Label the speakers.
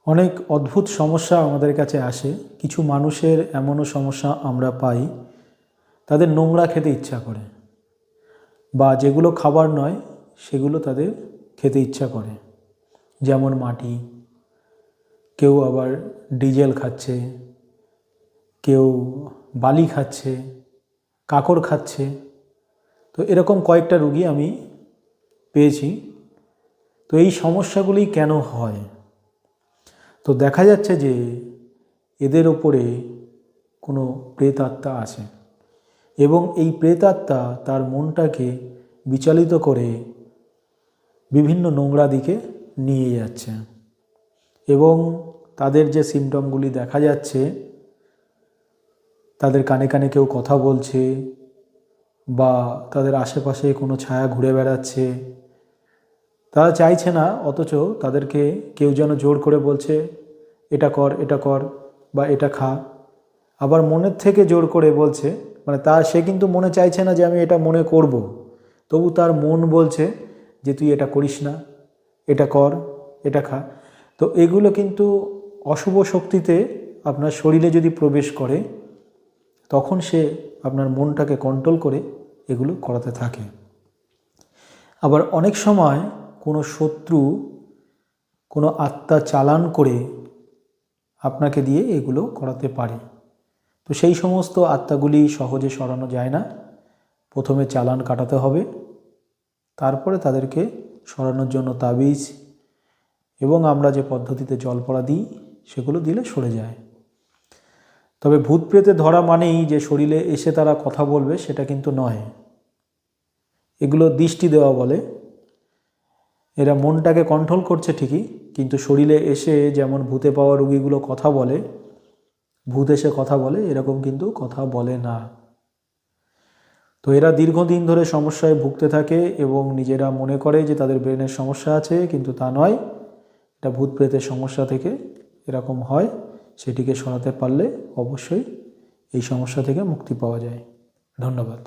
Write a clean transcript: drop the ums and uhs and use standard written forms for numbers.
Speaker 1: অনেক অদ্ভুত সমস্যা আমাদের কাছে আসে। কিছু মানুষের এমনও সমস্যা আমরা পাই, তাদের নোংরা খেতে ইচ্ছা করে, বা যেগুলো খাবার নয় সেগুলো তাদের খেতে ইচ্ছা করে। যেমন মাটি, কেউ আবার ডিজেল খাচ্ছে, কেউ বালি খাচ্ছে, কাকড় খাচ্ছে। তো এরকম কয়েকটা রুগী আমি পেয়েছি। তো এই সমস্যাগুলি কেন হয়? তো দেখা যাচ্ছে যে এদের ওপরে কোনো প্রেতাত্মা আছে, এবং এই প্রেতাত্মা তার মনটাকে বিচলিত করে বিভিন্ন নোংরা দিকে নিয়ে যাচ্ছে। এবং তাদের যে সিমটমগুলি দেখা যাচ্ছে, তাদের কানে কানে কেউ কথা বলছে, বা তাদের আশেপাশে কোনো ছায়া ঘুরে বেড়াচ্ছে। তারা চাইছে না, অথচ তাদেরকে কেউ যেন জোর করে বলছে এটা কর, এটা কর, বা এটা খা। আবার মনের থেকে জোর করে বলছে, মানে সে কিন্তু মনে চাইছে না যে আমি এটা মনে করব, তবু তার মন বলছে যে তুই এটা করিস না, এটা কর, এটা খা। তো এগুলো কিন্তু অশুভ শক্তিতে আপনার শরীরে যদি প্রবেশ করে, তখন সে আপনার মনটাকে কন্ট্রোল করে এগুলো করাতে থাকে। আবার অনেক সময় কোনো শত্রু, কোনো আত্মা চালান করে আপনাকে দিয়ে এগুলো করাতে পারে। তো সেই সমস্ত আত্মাগুলি সহজে সরানো যায় না। প্রথমে চালান কাটাতে হবে, তারপরে তাদেরকে সরানোর জন্য তাবিজ এবং আমরা যে পদ্ধতিতে জল পড়া দিই সেগুলো দিলে সরে যায়। তবে ভূত প্রেতে ধরা মানেই যে শরীরে এসে তারা কথা বলবে, সেটা কিন্তু নয়। এগুলো দৃষ্টি দেওয়া বলে। এরা মনটাকে কন্ট্রোল করছে ঠিকই, কিন্তু শরীরে এসে যেমন ভূতে পাওয়া রোগীগুলো কথা বলে, ভূত এসে কথা বলে, এরকম কিন্তু কথা বলে না। তো এরা দীর্ঘদিন ধরে সমস্যায় ভুগতে থাকে এবং নিজেরা মনে করে যে তাদের ব্রেনের সমস্যা আছে, কিন্তু তা নয়। এটা ভূত প্রেতের সমস্যা থেকে এরকম হয়। সেটিকে সরাতে পারলে অবশ্যই এই সমস্যা থেকে মুক্তি পাওয়া যায়। ধন্যবাদ।